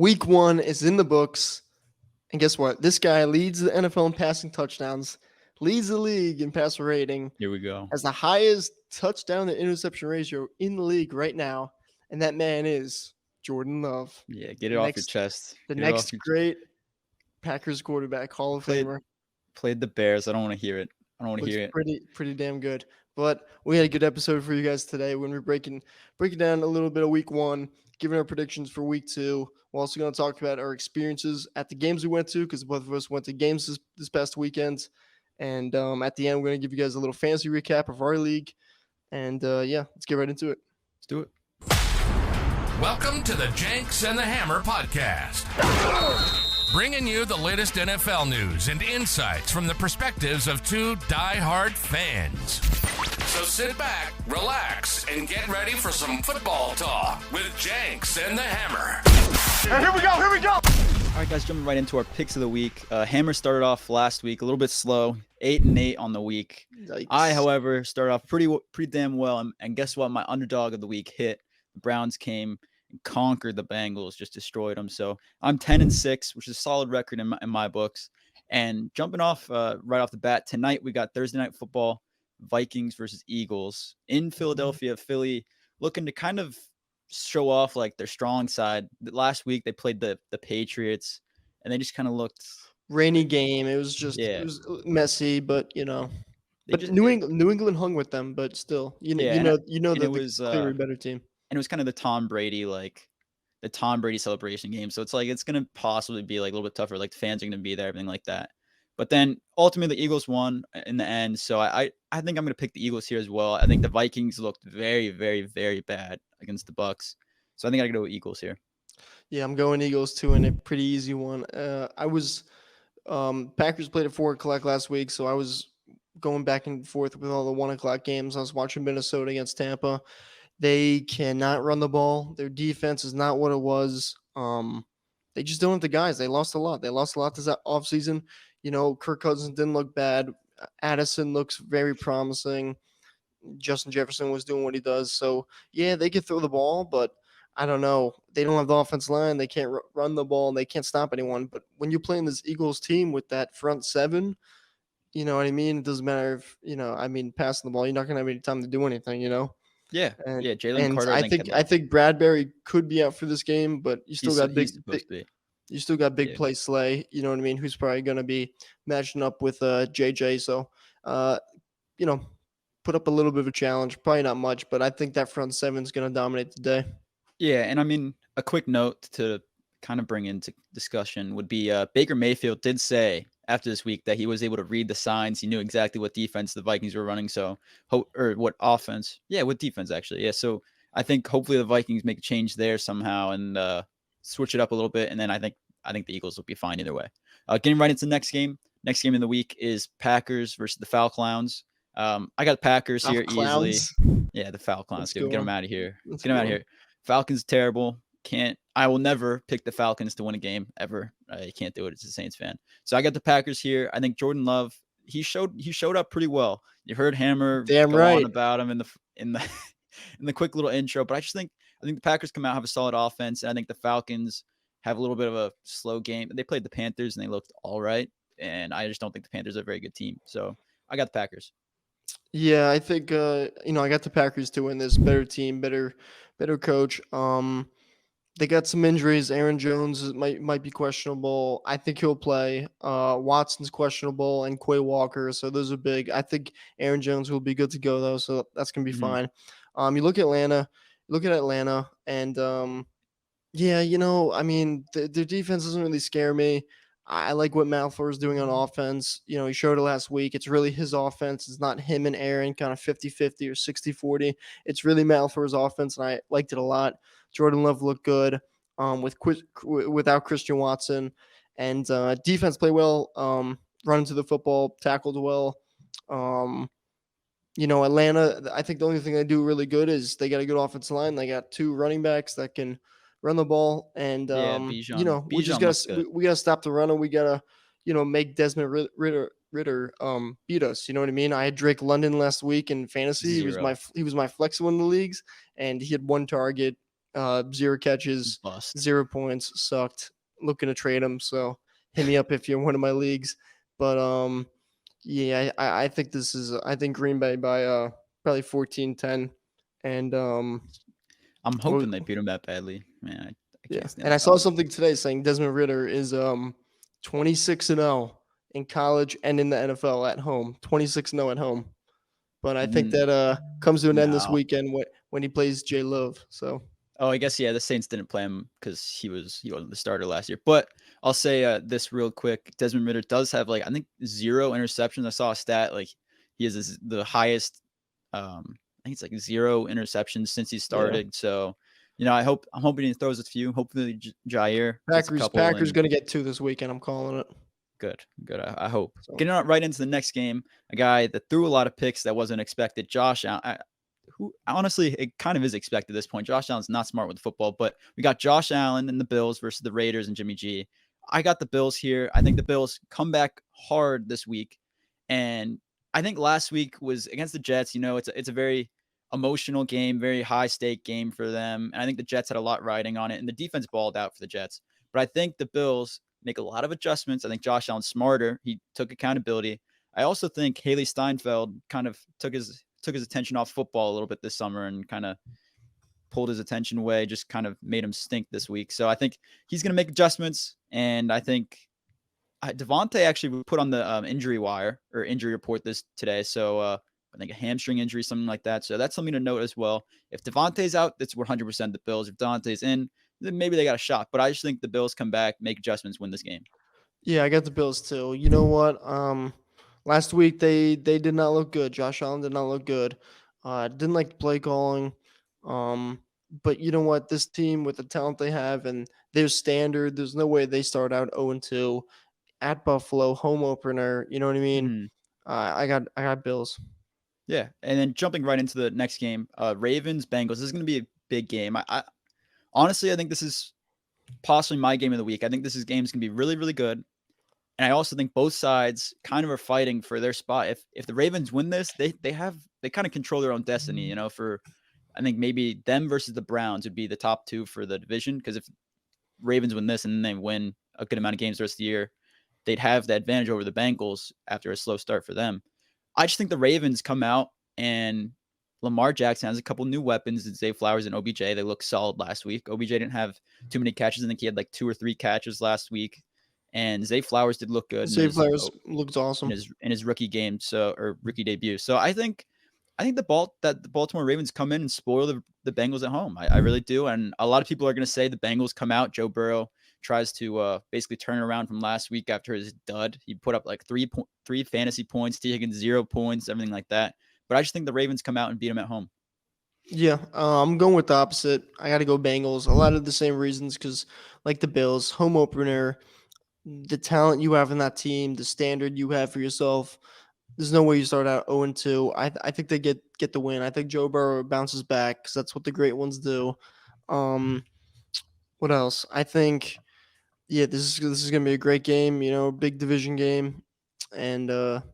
Week 1 is in the books. And guess what? This guy leads the NFL in passing touchdowns, leads the league in passer rating, Here we go. has the highest touchdown to interception ratio in the league right now. And that man is Jordan Love. Yeah, get it off your chest. The Get it off next great Packers quarterback, Hall of Famer. Played the Bears. I don't want to hear it. I don't want to Looks hear it. pretty damn good. But we had a good episode for you guys today when we're breaking down a little bit of week 1, giving our predictions for week 2. We're also going to talk about our experiences at the games we went to, because both of us went to games this past weekend. And at the end, we're going to give you guys a little fantasy recap of our league. And yeah, let's get right into it. Let's do it. Welcome to the Jenks and the Hammer podcast. Bringing you the latest NFL news and insights from the perspectives of two die-hard fans. So sit back, relax, and get ready for some football talk with Jenks and the Hammer. Here we go! All right, guys, jumping right into our picks of the week. Hammer started off last week a little bit slow, 8-8 on the week. Yikes. I, however, started off pretty damn well, and guess what? My underdog of the week hit. The Browns came and conquered the Bengals, just destroyed them. So I'm 10-6, which is a solid record in my books. And jumping off right off the bat, tonight we got Thursday Night Football, Vikings versus Eagles in Philadelphia. Philly looking to kind of show off like their strong side. Last week they played the Patriots, and they just kind of looked rainy game. It was just it was messy, but New England hung with them, but still, you know that it was clearly better team. And it was kind of the Tom Brady celebration game. So it's like it's gonna possibly be like a little bit tougher. Like the fans are gonna be there, everything like that. But then ultimately the Eagles won in the end. So I think I'm gonna pick the Eagles here as well. I think the Vikings looked very, very, very bad against the Bucs. So I think I gotta go with Eagles here. Yeah, I'm going Eagles too, in a pretty easy one. Packers played at 4:00 last week, so I was going back and forth with all the 1:00 games. I was watching Minnesota against Tampa. They cannot run the ball. Their defense is not what it was. They just don't have the guys. They lost a lot. This offseason. Kirk Cousins didn't look bad. Addison looks very promising. Justin Jefferson was doing what he does. So, yeah, they could throw the ball, but I don't know. They don't have the offensive line. They can't run the ball, and they can't stop anyone. But when you're playing this Eagles team with that front seven, you know what I mean? It doesn't matter if, passing the ball. You're not going to have any time to do anything, Yeah, Jalen Carter. I think Bradbury could be out for this game, but you still got big play Slay. You know what I mean? Who's probably going to be matching up with JJ. So, put up a little bit of a challenge. Probably not much, but I think that front seven is going to dominate the day. Yeah, and I mean, a quick note to kind of bring into discussion would be Baker Mayfield did say after this week that he was able to read the signs. He knew exactly what defense the Vikings were running. Or what offense. Yeah, what defense actually. Yeah, so I think hopefully the Vikings make a change there somehow and switch it up a little bit. And then I think the Eagles will be fine either way. Getting right into the next game. Next game in the week is Packers versus the Falcons. I got Packers here easily. Yeah, the Falcons. Get them out of here. Get them out of here. Falcons terrible. I will never pick the Falcons to win a game ever. I can't do it as a Saints fan. So I got the Packers here. I think Jordan Love, he showed up pretty well. You heard Hammer on about him in the quick little intro, but I think the Packers come out, have a solid offense. And I think the Falcons have a little bit of a slow game. They played the Panthers and they looked all right. And I just don't think the Panthers are a very good team. So I got the Packers. Yeah, I think I got the Packers to win this. Better team, better coach. They got some injuries. Aaron Jones might be questionable. I think he'll play. Watson's questionable, and Quay Walker. So those are big. I think Aaron Jones will be good to go though. So that's gonna be fine. You look at Atlanta, and their defense doesn't really scare me. I like what Malfour is doing on offense. He showed it last week. It's really his offense. It's not him and Aaron kind of 50-50 or 60-40. It's really Malfour's offense, and I liked it a lot. Jordan Love looked good without Christian Watson. And defense played well, running to the football, tackled well. Atlanta, I think the only thing they do really good is they got a good offensive line. They got two running backs that can run the ball, and we gotta stop the run, and we gotta make Desmond Ritter beat us. You know what I mean? I had Drake London last week in fantasy. He was my flex in one of the leagues, and he had one target, 0 catches, Bust. 0 points, sucked. Looking to trade him, so hit me up if you're in one of my leagues. But yeah, I think I think Green Bay by probably 14-10. And I'm what hoping they beat him that badly. Man, I yeah, can't stand and the I saw Falcons. something today saying Desmond Ritter is 26-0 in college and in the NFL at home. 26-0 at home. But I think Mm, that comes to an end this no. weekend when he plays J Love. So Oh, I guess yeah. The Saints didn't play him because he wasn't the starter last year. But I'll say this real quick: Desmond Ritter does have like I think 0 interceptions. I saw a stat like he has the highest. I think it's like 0 interceptions since he yeah, started. So I'm hoping he throws a few. Hopefully Jair gets a couple Packers and gonna get 2 this weekend. I'm calling it. good. I hope. So Getting right into the next game, a guy that threw a lot of picks that wasn't expected. Josh Allen. Who honestly, it kind of is expected at this point. Josh Allen's not smart with football, but we got Josh Allen and the Bills versus the Raiders and Jimmy G. I got the Bills here. I think the Bills come back hard this week. And I think last week was against the Jets. It's a very emotional game, very high stake game for them. And I think the Jets had a lot riding on it, and the defense balled out for the Jets. But I think the Bills make a lot of adjustments. I think Josh Allen's smarter. He took accountability. I also think Haley Steinfeld kind of took his attention off football a little bit this summer and kind of pulled his attention away, just kind of made him stink this week. So I think he's going to make adjustments. And I think Devontae actually was put on the injury wire or injury report today. So I think a hamstring injury, something like that. So that's something to note as well. If Devontae's out, that's 100% the Bills. If Devontae's in, then maybe they got a shot. But I just think the Bills come back, make adjustments, win this game. yeah, I got the Bills too. You know what? Last week they did not look good. Josh Allen did not look good. Didn't like play calling. But you know what? This team with the talent they have and their standard, there's no way they start out 0-2 at Buffalo, home opener. You know what I mean? Mm-hmm. I got Bills. Yeah, and then jumping right into the next game, Ravens Bengals. This is going to be a big game. I honestly, I think this is possibly my game of the week. I think game's going to be really, really good. And I also think both sides kind of are fighting for their spot. If the Ravens win this, they kind of control their own destiny. For I think maybe them versus the Browns would be the top 2 for the division. Because if Ravens win this and then they win a good amount of games the rest of the year, they'd have the advantage over the Bengals after a slow start for them. I just think the Ravens come out and Lamar Jackson has a couple new weapons. Zay Flowers and OBJ. They look solid last week. OBJ didn't have too many catches. I think he had like 2 or 3 catches last week. And Zay Flowers did look good. Zay Flowers looks awesome in his rookie game, or rookie debut. So I think the Baltimore Ravens come in and spoil the Bengals at home. I really do. And a lot of people are going to say the Bengals come out. Joe Burrow tries to basically turn it around from last week after his dud. He put up like 3 fantasy points, T. Higgins 0 points, everything like that. But I just think the Ravens come out and beat them at home. Yeah, I'm going with the opposite. I got to go Bengals. A lot of the same reasons because, like the Bills, home opener, the talent you have in that team, the standard you have for yourself, there's no way you start out 0-2. I think they get the win. I think Joe Burrow bounces back because that's what the great ones do. What else? I think, yeah, this is gonna be a great game. Big division game, and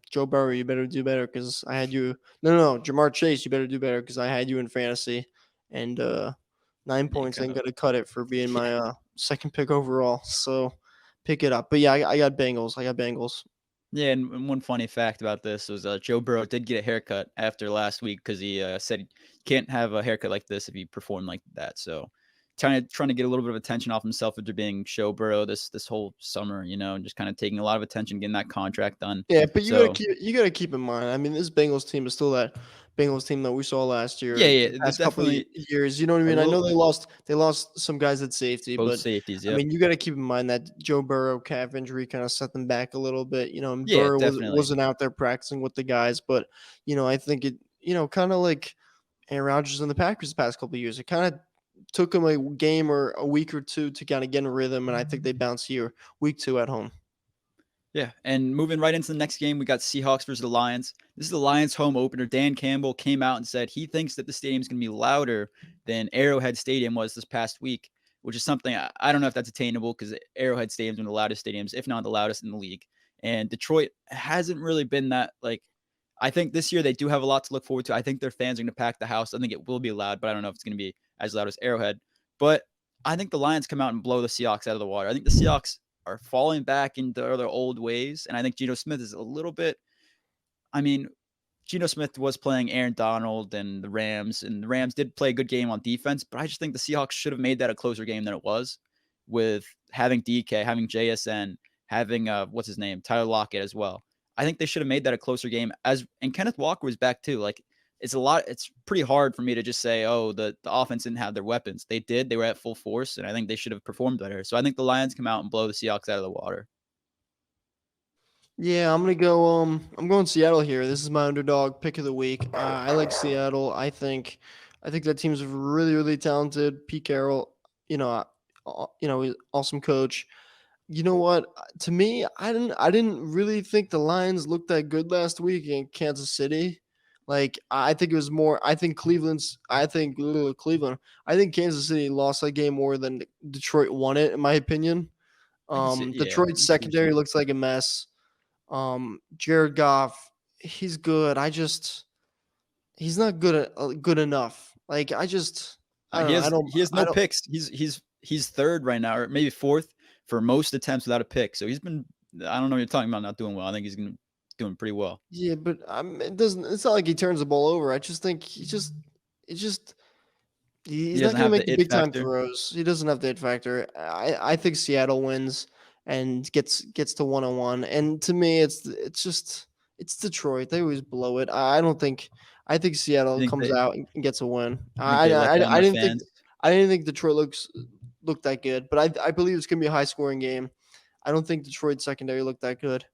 Joe Burrow, you better do better because I had you. No, Jamar Chase, you better do better because I had you in fantasy, and 9 points ain't gonna cut it for being my second pick overall. So pick it up. But yeah, I got Bengals. Yeah, and one funny fact about this was Joe Burrow did get a haircut after last week because he said you can't have a haircut like this if you perform like that. So trying to get a little bit of attention off himself after being Joe Burrow this whole summer, and just kind of taking a lot of attention, getting that contract done. Yeah, but you gotta keep in mind. I mean, this Bengals team is still that Bengals team that we saw last year. Yeah, the past couple of years. You know what I mean? I know they lost some guys at safety, both but safeties. I mean, you got to keep in mind that Joe Burrow calf injury kind of set them back a little bit. And Yeah, Burrow definitely. wasn't out there practicing with the guys, but I think it kind of like Aaron Rodgers and the Packers the past couple of years. It kind of took them a game or a week or two to kind of get in a rhythm, and I think they bounce here week 2 at home. Yeah, and moving right into the next game, we got Seahawks versus the Lions. This is the Lions home opener. Dan Campbell came out and said he thinks that the stadium's going to be louder than Arrowhead Stadium was this past week, which is something I don't know if that's attainable because Arrowhead Stadium's one of the loudest stadiums, if not the loudest in the league. And Detroit hasn't really been that, I think this year they do have a lot to look forward to. I think their fans are going to pack the house. I think it will be loud, but I don't know if it's going to be as loud as Arrowhead. But I think the Lions come out and blow the Seahawks out of the water. I think the Seahawks are falling back into their old ways, and I think Geno Smith is a little bit. I mean, Geno Smith was playing Aaron Donald and the Rams did play a good game on defense, but I just think the Seahawks should have made that a closer game than it was, with having DK, having JSN, having what's his name, Tyler Lockett as well. I think they should have made that a closer game. And Kenneth Walker was back too. Like, it's pretty hard for me to just say, oh, the offense didn't have their weapons. They did. They were at full force, and I think they should have performed better. So I think the Lions come out and blow the Seahawks out of the water. Yeah, I'm gonna go. I'm going Seattle here. This is my underdog pick of the week. I like Seattle. I think that team's really, really talented. Pete Carroll, he's awesome coach. You know what? To me, I didn't really think the Lions looked that good last week in Kansas City. Like, I think it was more. I think Cleveland's. I think Cleveland. I think Kansas City lost that game more than Detroit won it, in my opinion. Detroit's secondary looks like a mess. Jared Goff, he's good. He's not good enough. Like, I don't know. He has no picks. He's third right now, or maybe fourth for most attempts without a pick. So he's been. I don't know what you're talking about not doing well. I think he's doing pretty well. Yeah, but it's not like he turns the ball over. I just think he's not going to make the big time throws. He doesn't have the it factor. I think Seattle wins and gets to 1-1. And to me, it's Detroit. They always blow it. I think Seattle comes out and gets a win. I didn't think Detroit looked that good, but I believe it's going to be a high scoring game. I don't think Detroit's secondary looked that good.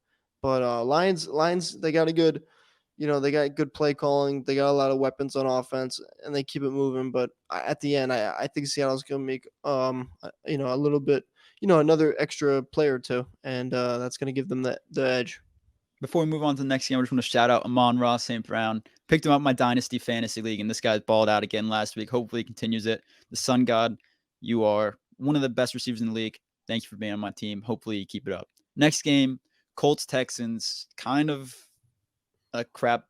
But Lions, they got they got good play calling. They got a lot of weapons on offense, and they keep it moving. But at the end, I think Seattle's going to make a little bit, another extra player or two, and that's going to give them the edge. Before we move on to the next game, I just want to shout out Amon-Ra St. Brown. Picked him up in my Dynasty Fantasy League, and this guy's balled out again last week. Hopefully he continues it. The Sun God, you are one of the best receivers in the league. Thank you for being on my team. Hopefully you keep it up. Next game, Colts Texans, kind of a crap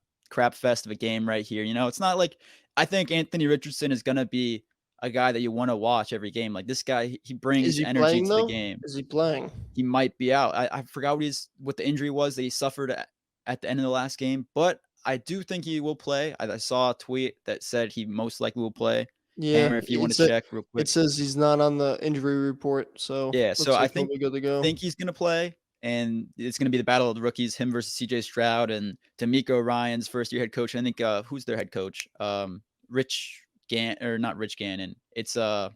fest of a game right here. It's not like I think Anthony Richardson is going to be a guy that you want to watch every game. Like, this guy, he brings energy to the game. Is he playing? He might be out. I forgot what the injury was that he suffered at the end of the last game, but I do think he will play. I saw a tweet that said he most likely will play. Yeah, Hammer, if you want to check real quick. It says he's not on the injury report, so yeah. So I think good to go. think he's going to play. And it's going to be the battle of the rookies, him versus CJ Stroud and D'Amico Ryan's first-year head coach. I think who's their head coach? Not Rich Gannon. It's blanking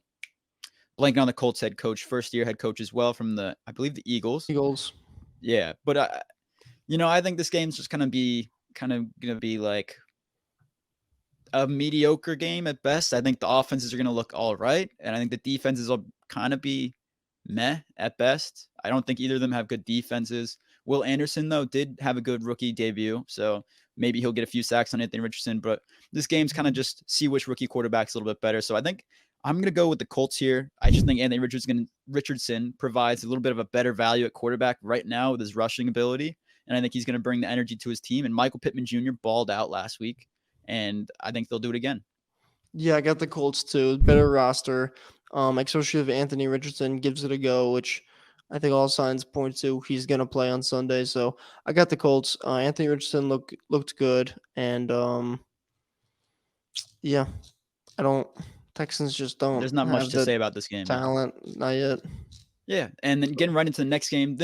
on the Colts head coach, first-year head coach as well from I believe the Eagles. Yeah, but I think this game's just going to be like a mediocre game at best. I think the offenses are going to look all right, and I think the defenses will kind of be meh at best. I don't think either of them have good defenses. Will Anderson, though, did have a good rookie debut, so maybe he'll get a few sacks on Anthony Richardson. But this game's kind of just see which rookie quarterback's a little bit better. So I think I'm going to go with the Colts here. I just think Anthony Richardson provides a little bit of a better value at quarterback right now with his rushing ability, and I think he's going to bring the energy to his team. And Michael Pittman Jr. balled out last week, and I think they'll do it again. Yeah, I got the Colts too. Better roster. Especially if Anthony Richardson gives it a go, which I think all signs point to he's going to play on Sunday. So I got the Colts. Anthony Richardson looked good. And, Texans just don't. There's not much to say about this game. Talent, not yet. Yeah, and then getting right into the next game,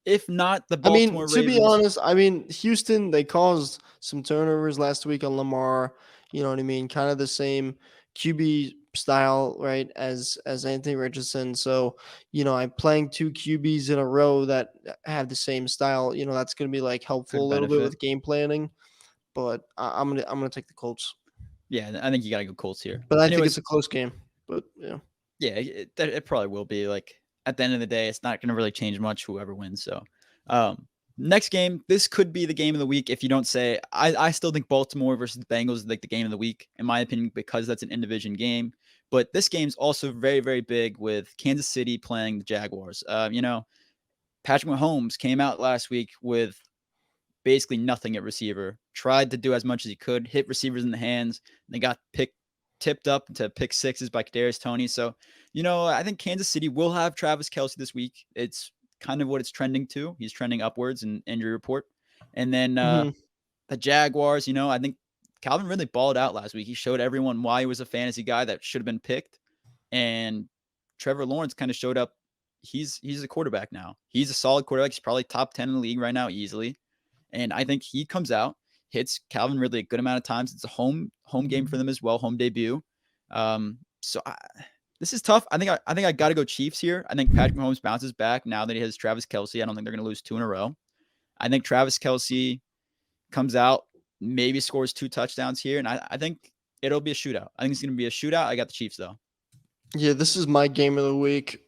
if not the Baltimore Ravens. To be honest, Houston, they caused some turnovers last week on Lamar. You know what I mean? Kind of the same QB style, right, as Anthony Richardson. So, I'm playing two QBs in a row that have the same style. That's going to be like helpful a little bit with game planning. But I'm gonna take the Colts. Yeah, I think you got to go Colts here. But I think it's a close game. But yeah. Yeah, it probably will be. Like, at the end of the day, it's not going to really change much whoever wins. So, next game, this could be the game of the week if you don't say. I still think Baltimore versus the Bengals is like the game of the week, in my opinion, because that's an in-division game. But this game's also very, very big with Kansas City playing the Jaguars. Patrick Mahomes came out last week with basically nothing at receiver, tried to do as much as he could, hit receivers in the hands. They got picked tipped up to pick sixes by Kadarius Toney. So, I think Kansas City will have Travis Kelce this week. It's kind of what it's trending to. He's trending upwards in injury report. And then the Jaguars, I think Calvin really balled out last week. He showed everyone why he was a fantasy guy that should have been picked. And Trevor Lawrence kind of showed up. He's a quarterback now. He's a solid quarterback. He's probably top 10 in the league right now easily. And I think he comes out, hits Calvin really a good amount of times. It's a home game for them as well, home debut. This is tough. I think I got to go Chiefs here. I think Patrick Mahomes bounces back now that he has Travis Kelce. I don't think they're going to lose 2 in a row. I think Travis Kelce comes out, maybe scores 2 touchdowns here, and I think it'll be a shootout. I think it's going to be a shootout. I got the Chiefs, though. Yeah, this is my game of the week.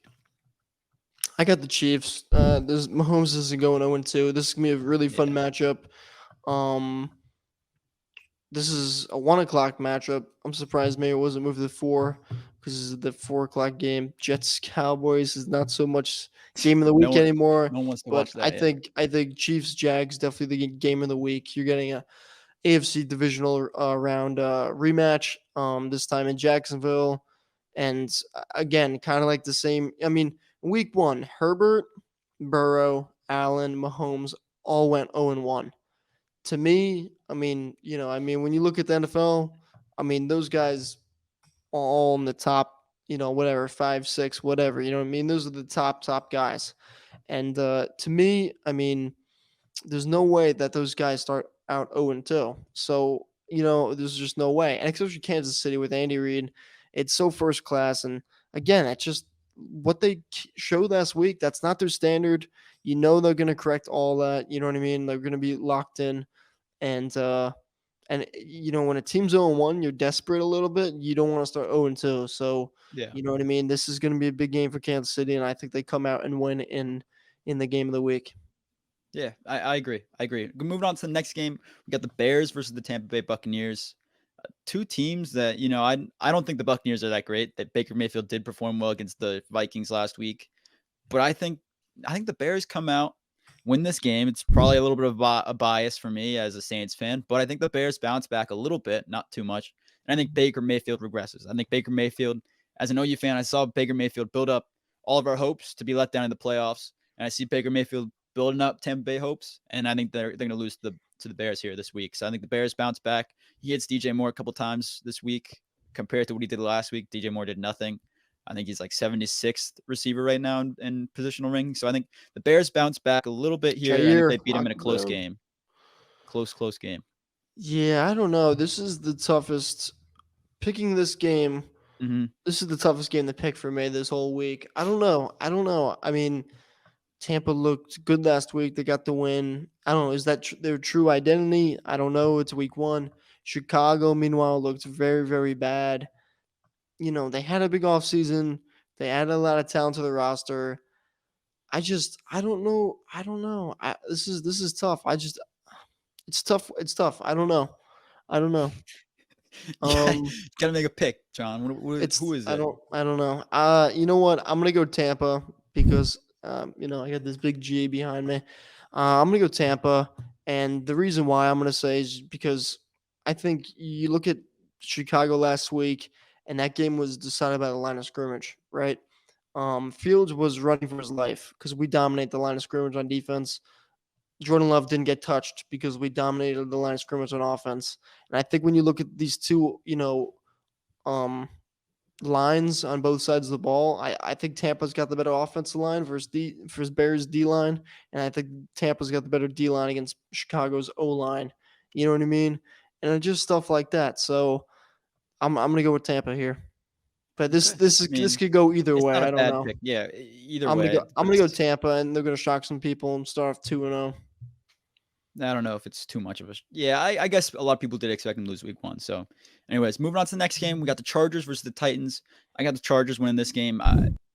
I got the Chiefs. Mahomes isn't going 0-2. This is going to be a really fun matchup. This is a 1 o'clock matchup. I'm surprised maybe it wasn't moved to 4 because this is the 4 o'clock game. Jets Cowboys is not so much game of the week anymore. No one wants to watch that. I think Chiefs Jags definitely the game of the week. You're getting a AFC divisional round rematch this time in Jacksonville, and again, kind of like the same. I mean, week 1, Herbert, Burrow, Allen, Mahomes all went 0-1. To me, when you look at the NFL, those guys are all in the top, whatever, 5, 6, whatever, those are the top guys. And to me, there's no way that those guys start out 0-2. So, there's just no way. And especially Kansas City with Andy Reid, it's so first class. And again, it's just what they showed last week. That's not their standard. They're going to correct all that. You know what I mean? They're going to be locked in. And when a team's 0-1, you're desperate a little bit. You don't want to start 0-2. So, yeah. You know what I mean? This is going to be a big game for Kansas City, and I think they come out and win in the game of the week. Yeah, I agree. Moving on to the next game, we got the Bears versus the Tampa Bay Buccaneers. 2 teams that, I don't think the Buccaneers are that great. That Baker Mayfield did perform well against the Vikings last week. But I think the Bears come out, win this game. It's probably a little bit of a bias for me as a Saints fan, but I think the Bears bounce back a little bit, not too much. And I think Baker Mayfield regresses. I think Baker Mayfield, as an OU fan, I saw Baker Mayfield build up all of our hopes to be let down in the playoffs. And I see Baker Mayfield building up Tampa Bay hopes. And I think they're going to lose to the Bears here this week. So I think the Bears bounce back. He hits DJ Moore a couple times this week compared to what he did last week. DJ Moore did nothing. I think he's like 76th receiver right now in positional ranking. So I think the Bears bounce back a little bit here. And they beat him in a close game. Close game. Yeah, I don't know. This is the toughest. Picking this game, This is the toughest game to pick for me this whole week. I don't know. Tampa looked good last week. They got the win. I don't know. Is that their true identity? I don't know. It's week 1. Chicago, meanwhile, looked very, very bad. They had a big offseason. They added a lot of talent to the roster. I don't know. This is tough. It's tough. I don't know. Gotta make a pick, John. Who is it? I don't know. You know what? I'm gonna go Tampa because I got this big G behind me. I'm gonna go Tampa, and the reason why I'm gonna say is because I think you look at Chicago last week, and that game was decided by the line of scrimmage, right? Fields was running for his life because we dominate the line of scrimmage on defense. Jordan Love didn't get touched because we dominated the line of scrimmage on offense. And I think when you look at these 2, lines on both sides of the ball, I think Tampa's got the better offensive line versus Bears D line, and I think Tampa's got the better D line against Chicago's O line. You know what I mean? And just stuff like that. So I'm gonna go with Tampa here. But this could go either way. I don't know. Pick. Yeah, either way. I'm gonna go Tampa, and they're gonna shock some people and start off 2-0. I don't know if it's too much of a. Yeah, I guess a lot of people did expect them to lose week 1. So, anyways, moving on to the next game, we got the Chargers versus the Titans. I got the Chargers winning this game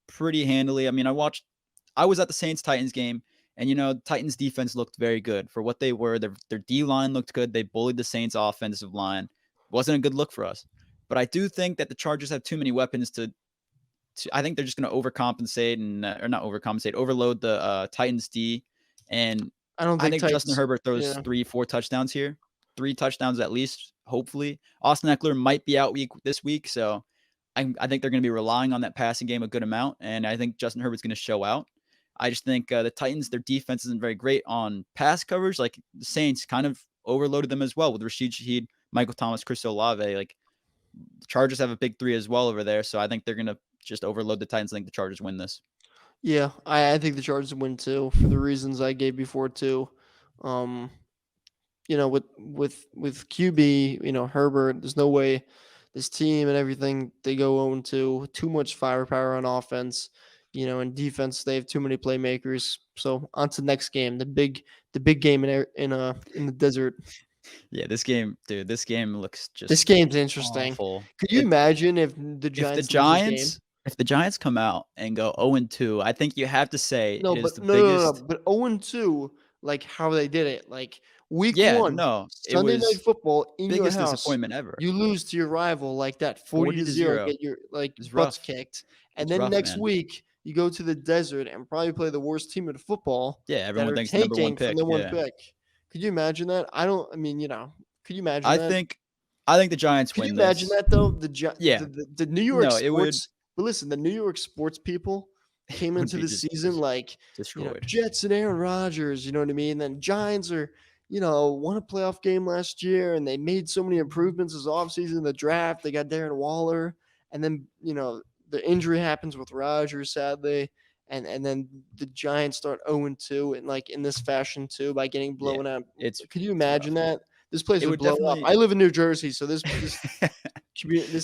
pretty handily. I was at the Saints-Titans game, and Titans defense looked very good for what they were. Their D line looked good. They bullied the Saints offensive line. Wasn't a good look for us. But I do think that the Chargers have too many weapons to I think they're just going to overcompensate or not overcompensate, overload the Titans D. And I think Justin Herbert throws 3-4 touchdowns here, 3 touchdowns at least. hopefully. Austin Eckler might be out this week, so I think they're going to be relying on that passing game a good amount, and I think Justin Herbert's going to show out. I just think the Titans, their defense isn't very great on pass coverage. Like the Saints kind of overloaded them as well with Rashid Shaheed, Michael Thomas, Chris Olave. Like the Chargers have a big three as well over there, so I think they're going to just overload the Titans. I think the Chargers win this. Yeah, I think the Chargers win too for the reasons I gave before too. With QB, Herbert, there's no way this team and everything they go 0-2. Too much firepower on offense, and defense they have too many playmakers. So on to the next game, the big game in the desert. Yeah, this game looks just This game's interesting. awful. Could you imagine if the Giants If the Giants come out and go 0-2, I think you have to say No, it is but the no, biggest. but 0-2, like how they did it, like week Yeah, one, no, it Sunday Night was Football in your biggest house, disappointment ever. you lose to your rival like that, 40-0, 40-0. get your It's butts rough. kicked, and It's then rough, next man. week you go to the desert and probably play the worst team in football. Yeah, that everyone are thinks the number one tanking from pick. the one Yeah, pick. Could you imagine that? Could you imagine I that? think the Giants Could win you imagine this. that though? Yeah, The New York no, it would sports, but listen, the New York sports people came would into be the just season like, destroyed. Jets and Aaron Rodgers, you know what I mean? Then Giants are, won a playoff game last year and they made so many improvements this offseason, the draft. They got Darren Waller. And then, the injury happens with Rodgers, sadly. And then the Giants start 0-2 and like in this fashion too by getting blown out. Could you imagine rough. that? This place It would would blow up. definitely. I live in New Jersey, so this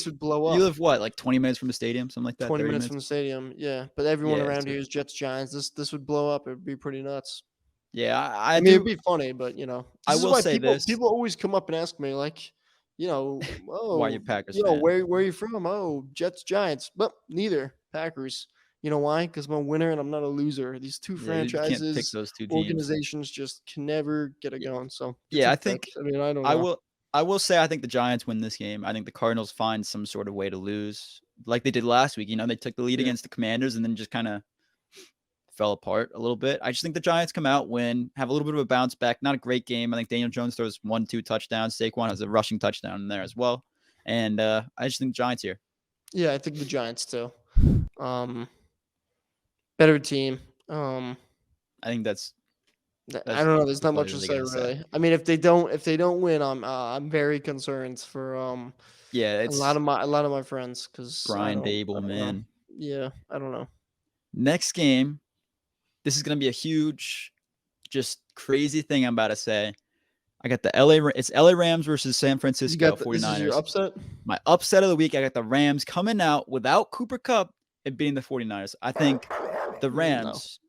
would blow up. You live what, like 20 minutes from the stadium, something like that? 20 30 minutes from the stadium, yeah. But everyone Yeah, around so here is Jets Giants. This would blow up. It'd be pretty nuts. yeah, I mean, it'd be funny, but I this is will why say this. people always come up and ask me, like, Why are you oh, Packers fan? where are you from? Oh, Jets Giants. But neither Packers. You know why? Because I'm a winner and I'm not a loser. These two Yeah, you can't pick franchises, those two teams. organizations just can never get it Yeah. going. So Yeah, I two think picks. I mean, I don't know. I will say I think the Giants win this game. I think the Cardinals find some sort of way to lose, like they did last week. They took the lead Yeah. against the Commanders and then just kind of fell apart a little bit. I just think the Giants come out, win, have a little bit of a bounce back. Not a great game. I think Daniel Jones throws 1-2 touchdowns. Saquon has a rushing touchdown in there as well. And I just think Giants here. Yeah, I think the Giants too. Better team. I think that's I don't know. There's not much to what say I gotta say. really. I mean, if they don't win, I'm very concerned for Yeah, a it's lot of my friends because Brian Dable, know. man. Yeah, I don't know. Next game, this is going to be a huge, just crazy thing I'm about to say. I got it's LA Rams versus San Francisco 49ers. This is your upset? My upset of the week, I got the Rams coming out without Cooper Kupp and beating the 49ers. I think the Rams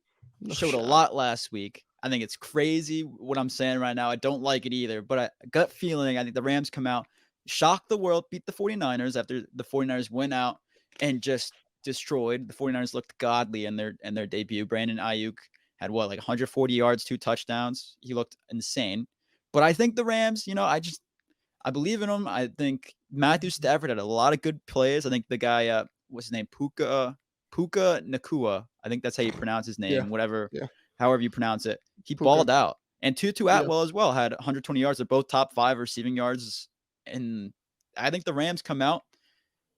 No showed a shot. lot last week. I think it's crazy what I'm saying right now. I don't like it either, but I gut feeling, I think the Rams come out, shock the world, beat the 49ers after the 49ers went out and just destroyed. The 49ers looked godly in their debut. Brandon Ayuk had like 140 yards, 2 touchdowns. He looked insane. But I think the Rams, I believe in them. I think Matthew Stafford had a lot of good plays. I think the guy, what's his name? Puka Nakua. I think that's how you pronounce his name. Yeah. However you pronounce it. He Puka. balled out. And Tutu Yeah. Atwell as well had 120 yards. They're both top 5 receiving yards. And I think the Rams come out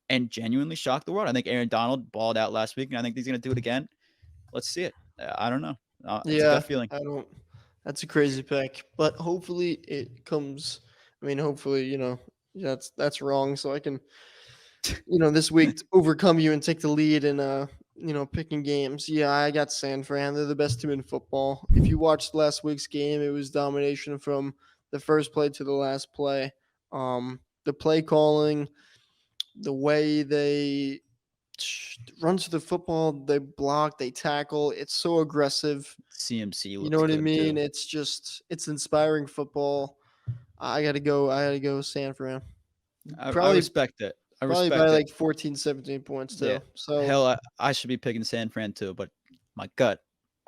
and genuinely shock the world. I think Aaron Donald balled out last week, and I think he's going to do it again. Let's see it. I don't know. It's a gut feeling. That's a crazy pick, but hopefully it comes. I mean, hopefully that's wrong, so I can this week overcome you and take the lead in picking games. Yeah, I got San Fran. They're the best team in football. If you watched last week's game, it was domination from the first play to the last play. The play calling, the way they run to the football, they block, they tackle. It's so aggressive. CMC looks You know what I good, mean? too. It's inspiring football. I gotta go San Fran. I Probably respect it. I Probably respect by it. like 14, 17 points too. Yeah. So Hell, I should be picking San Fran too, but my gut,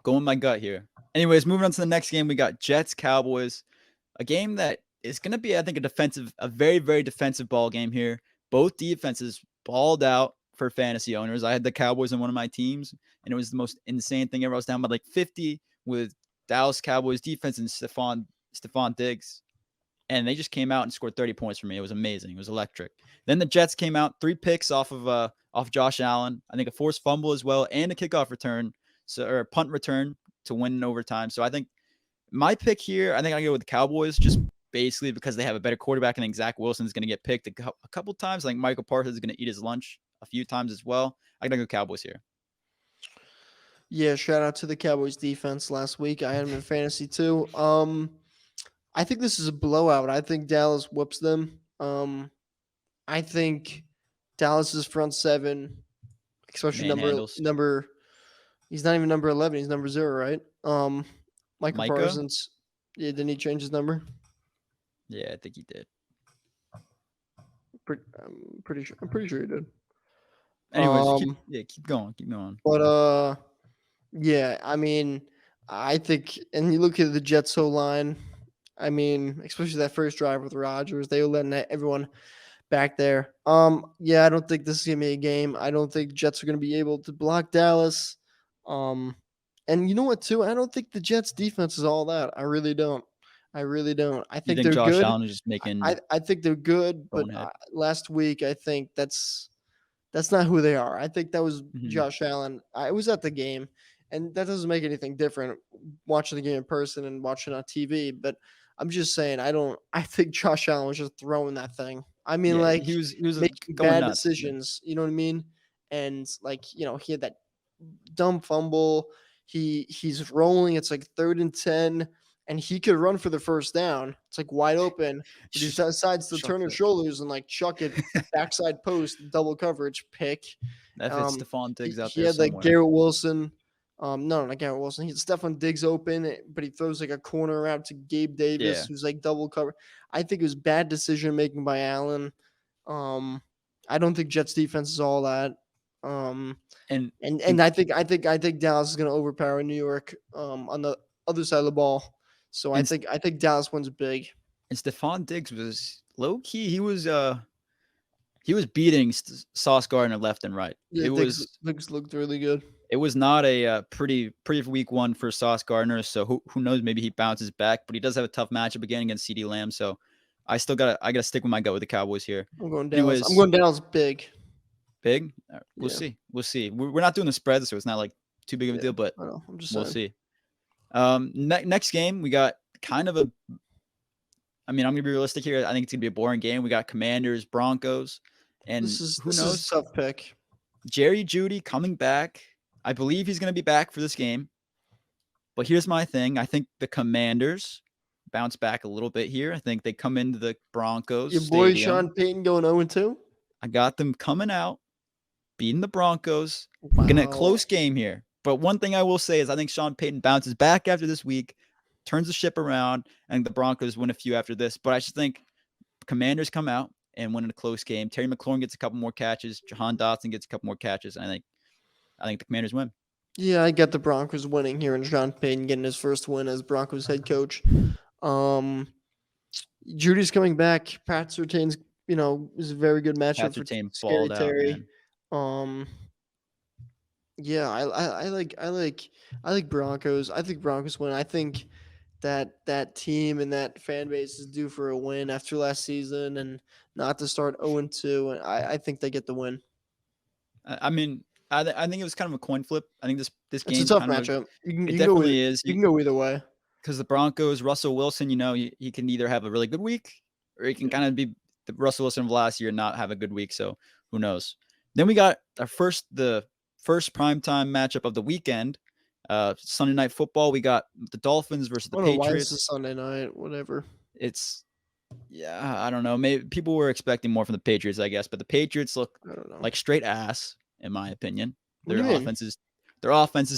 going my gut here. Anyways, moving on to the next game, we got Jets Cowboys, a game that is going to be, I think, a very, very defensive ball game here. Both defenses balled out for fantasy owners. I had the Cowboys on one of my teams, and it was the most insane thing ever. I was down by like 50 with Dallas Cowboys defense and Stephon Diggs. and they just came out and scored 30 points for me. It was amazing. It was electric. Then the Jets came out, 3 picks off Josh Allen. I think a forced fumble as well, and a kickoff return, or a punt return to win in overtime. So I think my pick here, I think I go with the Cowboys, just basically because they have a better quarterback. I think Zach Wilson is going to get picked a couple times. I think Michael Parsons is going to eat his lunch a few times as well. I got to go Cowboys here. Yeah, shout out to the Cowboys defense last week. I had them in fantasy too. I think this is a blowout. I think Dallas whoops them. I think Dallas's front seven, especially number. He's not even number 11. He's number 0, right? Michael Micah? Parsons. Yeah, didn't he change his number? Yeah, I think he did. I'm pretty sure he did. Anyways, keep going. But yeah, I mean, I think, and you look at the Jets O-line. I mean, especially that first drive with Rodgers, they were letting everyone back there. Yeah, I don't think this is gonna be a game. I don't think Jets are gonna be able to block Dallas. And you know what, too? I don't think the Jets defense is all that. I really don't. I think they're Josh good. Allen is just making I think they're good, but last week I think that's not who they are. I think that was Josh Allen. I was at the game, and that doesn't make anything different watching the game in person and watching on TV. But I'm just saying, I think Josh Allen was just throwing that thing. I mean, he was making going bad nuts. decisions. You know what I mean? And he had that dumb fumble. He's rolling. It's like 3rd and 10, and he could run for the first down. It's like wide open. But he decides to turn his shoulders and chuck it backside post, double coverage pick. That fits Stephon Diggs out there. He had somewhere. Garrett Wilson. No, not Garrett Wilson. He had Stephon Diggs open, but he throws a corner out to Gabe Davis, who's double cover. I think it was bad decision making by Allen. I don't think Jets defense is all that. And I think Dallas is going to overpower New York on the other side of the ball. So I think Dallas wins big. And Stephon Diggs was low key. He was beating Sauce Gardner left and right. Yeah, Diggs looked really good. It was not a pretty week one for Sauce Gardner. So who knows? Maybe he bounces back, but he does have a tough matchup again against CeeDee Lamb. So I gotta stick with my gut with the Cowboys here. I'm going Dallas. I'm going Dallas big. Big? We'll see. We're not doing the spread, so it's not too big of a deal, but we'll see. Next game, we got kind of I'm going to be realistic here. I think it's going to be a boring game. We got Commanders, Broncos, and who knows? This is a tough pick. Jerry Jeudy coming back. I believe he's going to be back for this game. But here's my thing. I think the Commanders bounce back a little bit here. I think they come into the Broncos Your boy stadium. Sean Payton going 0-2? I got them coming out, beating the Broncos. Wow. Getting a close game here. But one thing I will say is I think Sean Payton bounces back after this week, turns the ship around, and the Broncos win a few after this. But I just think Commanders come out and win in a close game. Terry McLaurin gets a couple more catches. Jahan Dotson gets a couple more catches. And I think the Commanders win. Yeah, I got the Broncos winning here and Sean Payton getting his first win as Broncos head coach. Judy's coming back. Pat Surtain's, is a very good matchup for Scary Terry. Yeah, I like Broncos. I think Broncos win. I think that team and that fan base is due for a win after last season and not to start 0-2. And I think they get the win. I mean, I think it was kind of a coin flip. I think this game is a tough matchup. It definitely is. You can go either way. Because the Broncos, Russell Wilson, he can either have a really good week or he can kind of be the Russell Wilson of last year and not have a good week. So who knows? Then we got the first primetime matchup of the weekend. Sunday Night Football. We got the Dolphins versus the Patriots. Why is this Sunday night? Whatever. I don't know. Maybe people were expecting more from the Patriots, I guess, but the Patriots look like straight ass, in my opinion. Their offense is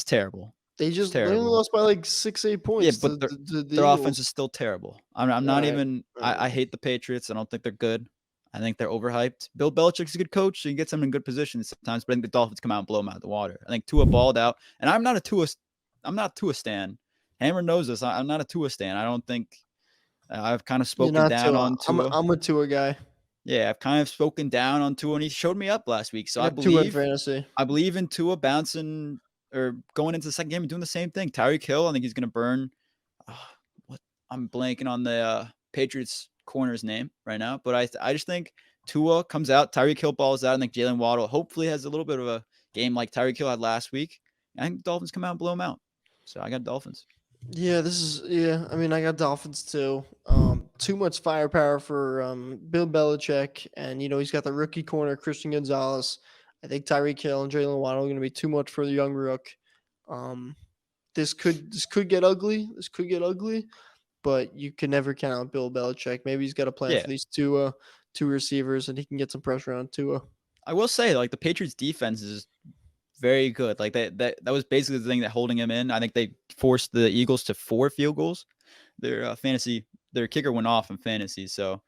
terrible. They only lost by 6-8 points. Yeah, but their offense is still terrible. I'm not even. I hate the Patriots. I don't think they're good. I think they're overhyped. Bill Belichick's a good coach, so he gets them in good positions sometimes. But I think the Dolphins come out and blow them out of the water. I think Tua balled out, and I'm not Tua stan. Hammer knows this. I'm not a Tua stan. I don't think I've kind of spoken down on Tua. I'm a Tua guy. Yeah, I've kind of spoken down on Tua, and he showed me up last week. So I believe in Tua bouncing or going into the second game and doing the same thing. Tyreek Hill, I think he's going to burn. I'm blanking on the Patriots corner's name right now, but I just think Tua comes out, Tyreek Hill balls out. I think Jalen Waddle hopefully has a little bit of a game like Tyreek Hill had last week. I think the Dolphins come out and blow them out. So I got Dolphins. Yeah, I mean, I got Dolphins too. Too much firepower for Bill Belichick, and he's got the rookie corner Christian Gonzalez. I think Tyreek Hill and Jalen Waddle are going to be too much for the young rook. This could get ugly. This could get ugly, but you can never count on Bill Belichick. Maybe he's got a plan for these two receivers, and he can get some pressure on Tua. I will say, like, the Patriots defense is very good. Like that was basically the thing that holding him in. I think they forced the Eagles to 4 field goals. Their kicker went off in fantasy. So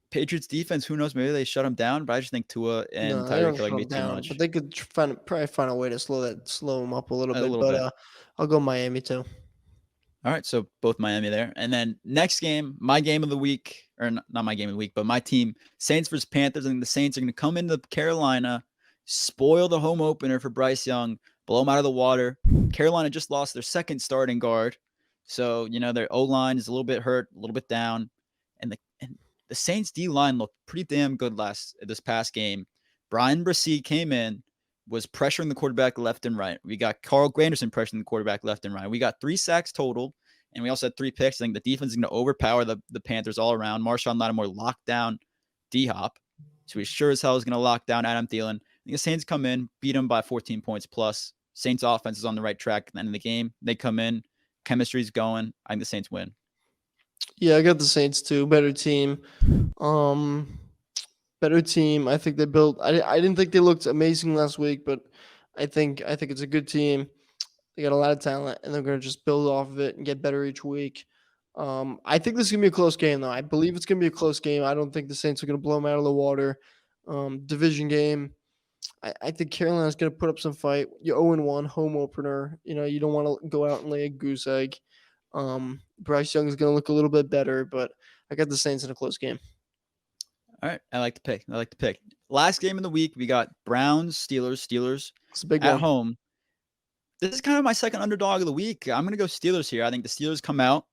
Patriots defense, who knows? Maybe they shut him down. But I just think Tua and Tyreek are going to be too much. But they could probably find a way to slow him up a little bit. Bit. I'll go Miami too. All right, so both Miami there. And then next game, my game of the week, or not my game of the week, but my team, Saints versus Panthers. I think the Saints are going to come into Carolina, spoil the home opener for Bryce Young, blow him out of the water. Carolina just lost their second starting guard. So, their O-line is a little bit hurt, a little bit down. And the Saints D-line looked pretty damn good this past game. Brian Brissett came in, was pressuring the quarterback left and right. We got Carl Granderson pressuring the quarterback left and right. We got 3 sacks total, and we also had 3 picks. I think the defense is going to overpower the Panthers all around. Marshawn Lattimore locked down D-Hop. So he sure as hell is going to lock down Adam Thielen. I think the Saints come in, beat them by 14 points plus. Saints offense is on the right track at the end of the game. They come in, chemistry's going. I think the Saints win. Yeah, I got the Saints too. Better team. Better team. I think they built. I didn't think they looked amazing last week, but I think it's a good team. They got a lot of talent, and they're going to just build off of it and get better each week. I think this is going to be a close game, though. I believe it's going to be a close game. I don't think the Saints are going to blow them out of the water. Division game. I think Carolina's going to put up some fight. You're 0-1, home opener. You don't want to go out and lay a goose egg. Bryce Young is going to look a little bit better, but I got the Saints in a close game. All right. I like to pick. Last game of the week, we got Browns, Steelers. It's a big at one. home. This is kind of my second underdog of the week. I'm going to go Steelers here. I think the Steelers come out.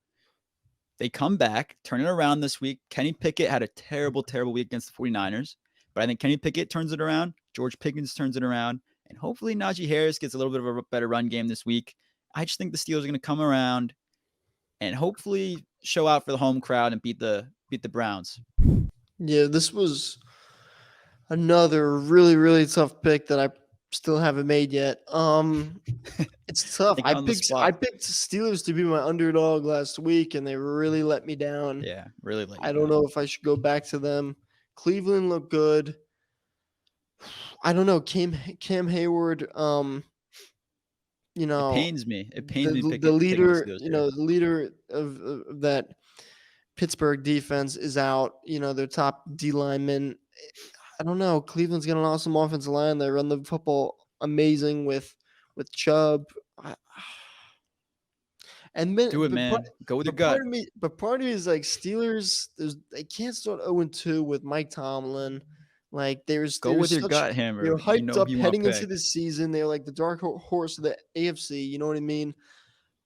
They come back, turn it around this week. Kenny Pickett had a terrible, terrible week against the 49ers. But I think Kenny Pickett turns it around. George Pickens turns it around. And hopefully Najee Harris gets a little bit of a better run game this week. I just think the Steelers are going to come around and hopefully show out for the home crowd and beat the Browns. Yeah, this was another really, really tough pick that I still haven't made yet. It's tough. I picked Steelers to be my underdog last week, and they really let me down. Yeah, really let me I don't know if I should go back to them. Cleveland looked good. I don't know. Cam Hayward, it pains me. It pains me. The leader, the leader of that Pittsburgh defense is out. Their top D lineman. I don't know. Cleveland's got an awesome offensive line. They run the football amazing with Chubb. Do it, man. Go with your gut. Part of me is like Steelers. They can't start 0-2 with Mike Tomlin. Like go with your gut, Hammer. They're hyped up heading into the season. They're like the dark horse of the AFC. You know what I mean?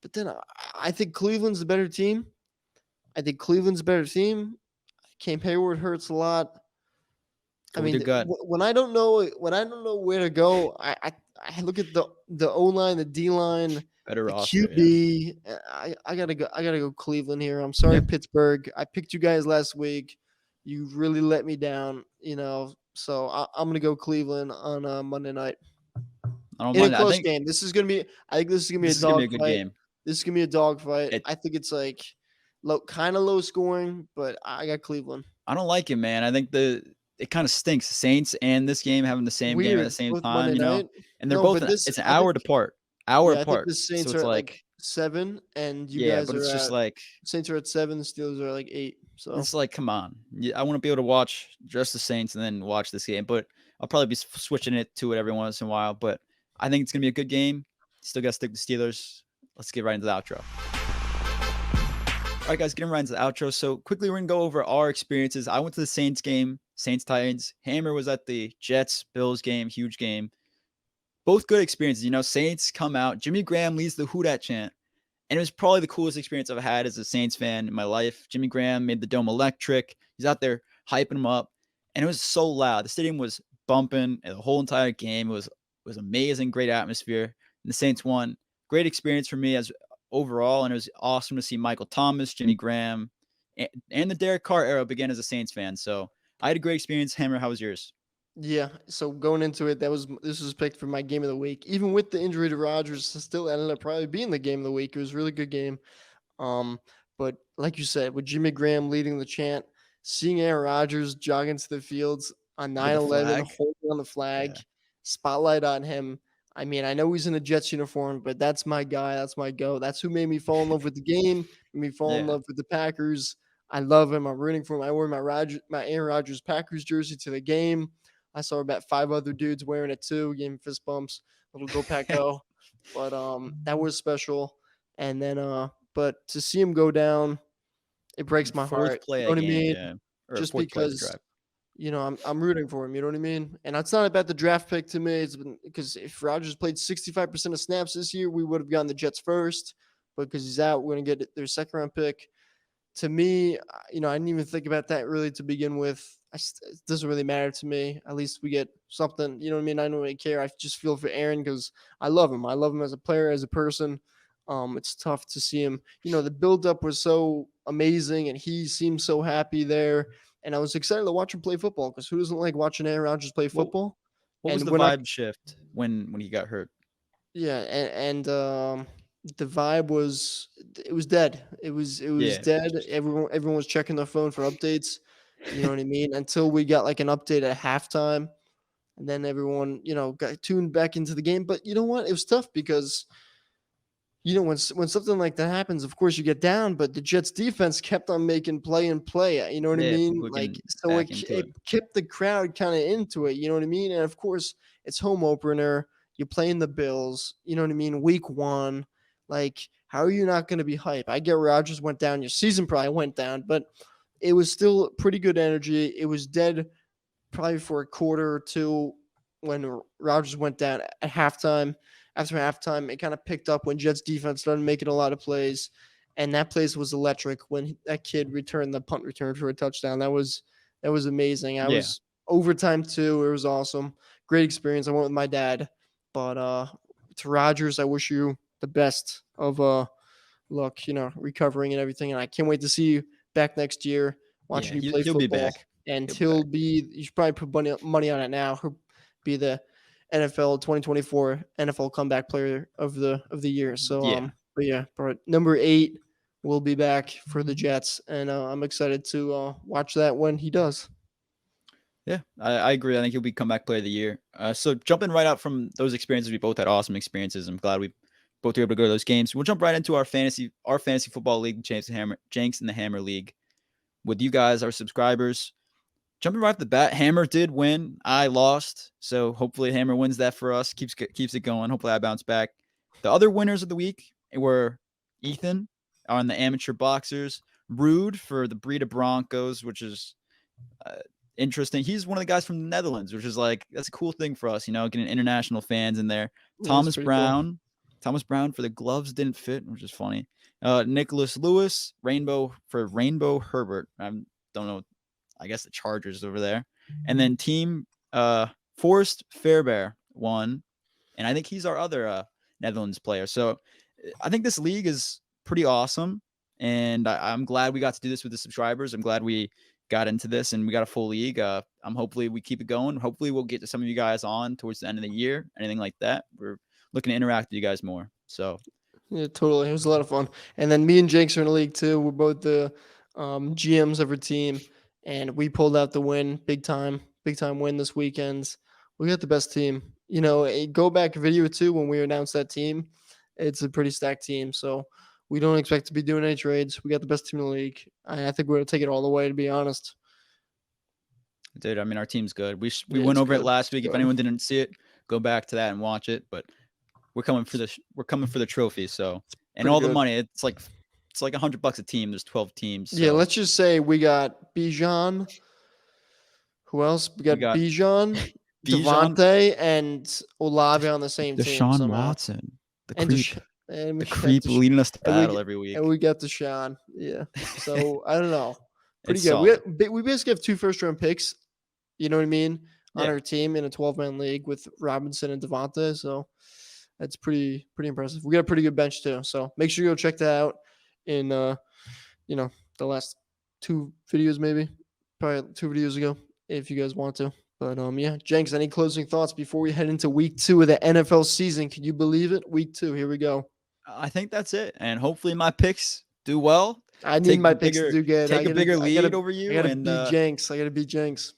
But then I think Cleveland's the better team. Cam Hayward hurts a lot. When I don't know where to go, I look at the O line, the D line, better the roster, QB. Yeah. I gotta go Cleveland here. I'm sorry, Pittsburgh. I picked you guys last week. You really let me down. So I'm gonna go Cleveland on Monday night. In a close game. This is gonna be. I think this is gonna be a dog fight. Game. This is gonna be a dog fight. I think it's like kind of low scoring, but I got Cleveland. I don't like it, man. I think it kind of stinks. Saints and this game having the same game at the same time, and they're both. It's an hour apart. Hour apart. I think the Saints are like 7, and you guys are it's just like Saints are at 7. The Steelers are like 8. So it's like, come on. I want to be able to watch just the Saints and then watch this game, but I'll probably be switching it to it every once in a while. But I think it's gonna be a good game. Still got to stick to Steelers. Let's get right into the outro. All right, guys, getting right into the outro. So quickly, we're going to go over our experiences. I went to the Saints game, Saints-Titans. Hammer was at the Jets-Bills game, huge game. Both good experiences. Saints come out. Jimmy Graham leads the Who Dat chant. And it was probably the coolest experience I've had as a Saints fan in my life. Jimmy Graham made the dome electric. He's out there hyping them up. And it was so loud. The stadium was bumping the whole entire game. It was amazing, great atmosphere. And the Saints won. Great experience for me as overall. And it was awesome to see Michael Thomas, Jimmy Graham, and the Derek Carr era begin as a Saints fan. So I had a great experience. Hammer, how was yours? Yeah, so going into it, this was picked for my game of the week. Even with the injury to Rodgers, it still ended up probably being the game of the week. It was a really good game. But like you said, with Jimmy Graham leading the chant, seeing Aaron Rodgers jog into the fields on With the 9/11, flag. holding on the flag, Yeah. spotlight on him. I mean, I know he's in a Jets uniform, but that's my guy. That's my go. That's who made me fall in love with the game, made me fall in Yeah. love with the Packers. I love him. I'm rooting for him. I wore my Aaron Rodgers Packers jersey to the game. I saw about 5 other dudes wearing it too, giving fist bumps. Little go pack go. But that was special. And then but to see him go down, it breaks my Fourth heart. play You know what I game, mean? yeah. Or Just fourth play of the because drive. I'm rooting for him. You know what I mean? And it's not about the draft pick to me. It's been because if Rodgers played 65% of snaps this year, we would have gotten the Jets first. But because he's out, we're gonna get their second round pick. To me, I didn't even think about that really to begin with. It doesn't really matter to me. At least we get something. You know what I mean? I don't really care. I just feel for Aaron because I love him. I love him as a player, as a person. It's tough to see him. The buildup was so amazing, and he seemed so happy there. And I was excited to watch him play football because who doesn't like watching Aaron Rodgers play What football? what was And the when I vibe shift when he got hurt? Yeah, and the vibe was it was dead. It was Yeah. dead. Everyone was checking their phone for updates. You know what I mean? Until we got like an update at halftime, and then everyone got tuned back into the game. But you know what? It was tough because when something like that happens, of course you get down. But the Jets defense kept on making play and play. You know what I Yeah, mean? people Like getting so, back into it it. kept the crowd kind of into it. You know what I mean? And of course, it's home opener. You're playing the Bills. You know what I mean? Week 1. Like, how are you not going to be hype? I get Rodgers went down. Your season probably went down, but it was still pretty good energy. It was dead probably for a quarter or two when Rodgers went down at halftime. After halftime, it kind of picked up when Jets defense started making a lot of plays, and that place was electric when that kid returned the punt return for a touchdown. That was amazing. I Yeah. was overtime too. It was awesome. Great experience. I went with my dad, but to Rodgers, I wish you the best of luck, recovering and everything. And I can't wait to see you back next year, watching you play he'll be football. back. And He'll be you should probably put money on it now. He'll be the NFL 2024 NFL comeback player of the year. So Yeah. but number 8 will be back for the Jets, and I'm excited to watch that when he does. Yeah, I agree. I think he'll be comeback player of the year. So jumping right out from those experiences, we both had awesome experiences. I'm glad we both were able to go to those games. We'll jump right into our fantasy football league, Jenks and the Hammer League, with you guys, our subscribers. Jumping right off the bat, Hammer did win. I lost, so hopefully Hammer wins that for us. Keeps it going. Hopefully I bounce back. The other winners of the week were Ethan on the amateur boxers, Rude for the breed of Broncos, which is interesting. He's one of the guys from the Netherlands, which is that's a cool thing for us, getting international fans in there. Thomas Brown for the gloves didn't fit, which is funny. Nicholas Lewis, Rainbow Herbert. I don't know. I guess the Chargers over there. And then Team Forrest Fairbear won. And I think he's our other Netherlands player. So I think this league is pretty awesome. And I'm glad we got to do this with the subscribers. I'm glad we got into this and we got a full league. Hopefully we keep it going. Hopefully we'll get to some of you guys on towards the end of the year, anything like that. We're looking to interact with you guys more. So yeah, totally. It was a lot of fun. And then me and Jenks are in the league too. We're both the GMs of our team, and we pulled out the win, big time win this weekend. We got the best team. A go back video too when we announced that team. It's a pretty stacked team, so we don't expect to be doing any trades. We got the best team in the league. I think we're gonna take it all the way, to be honest. Dude, I mean, our team's good. We went over it last week. If anyone didn't see it, go back to that and watch it. But we're coming for the trophy. So, and all the money, it's like $100 a team. There's 12 teams. So. Yeah, let's just say we got Bijan. Who else? We got Bijan, Devontae, and Olave on the same team. Deshaun Watson, the creep. And The creep leading us to and we battle get- every week. And we got Deshaun. Yeah. So I don't know. Pretty It's good. solid. We basically have 2 first-round picks. You know what I mean? On Yeah. our team in a 12-man league with Robinson and Devonta. So that's pretty impressive. We got a pretty good bench too. So make sure you go check that out in the last 2 videos, maybe probably 2 videos ago, if you guys want to. But yeah, Jenks, any closing thoughts before we head into week 2 of the NFL season? Can you believe it? Week 2, here we go. I think that's it. And hopefully my picks do well. I need Take my the picks to bigger- do good. Take a bigger lead gotta, over you. I gotta And beat Jenks. I gotta beat Jenks.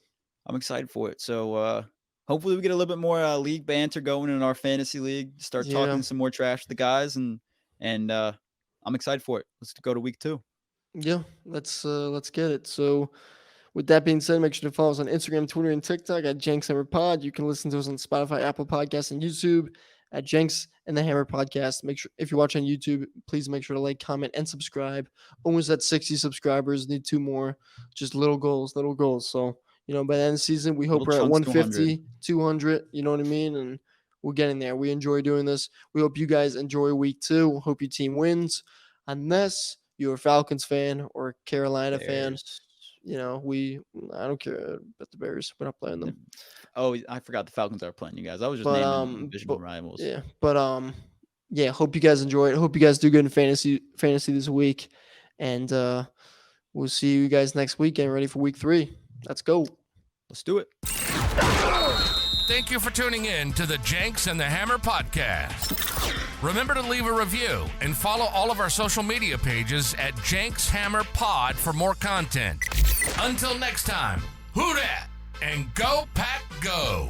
I'm excited for it. So hopefully we get a little bit more league banter going in our fantasy league. Start Yeah. talking some more trash to the guys, and I'm excited for it. Let's go to week 2. Yeah, let's get it. So, with that being said, make sure to follow us on Instagram, Twitter, and TikTok at Jenks Hammer Pod. You can listen to us on Spotify, Apple Podcasts, and YouTube at Jenks and the Hammer Podcast. Make sure, if you're watching on YouTube, please make sure to like, comment, and subscribe. Almost at 60 subscribers. Need 2 more. Just little goals. So, by the end of the season, we hope Little we're at chunks to 150, 200. You know what I mean? And we're getting there. We enjoy doing this. We hope you guys enjoy week 2. Hope your team wins. Unless you're a Falcons fan or a Carolina fan. I don't care about the Bears. We're not playing them. Oh, I forgot the Falcons are playing you guys. I was just But, naming divisional rivals. Yeah, but yeah. Hope you guys enjoy it. Hope you guys do good in fantasy this week, and we'll see you guys next week. Getting ready for week 3. Let's go. Let's do it. Thank you for tuning in to the Jenks and the Hammer podcast. Remember to leave a review and follow all of our social media pages at Jenks Hammer Pod for more content. Until next time, who dat and go Pack Go!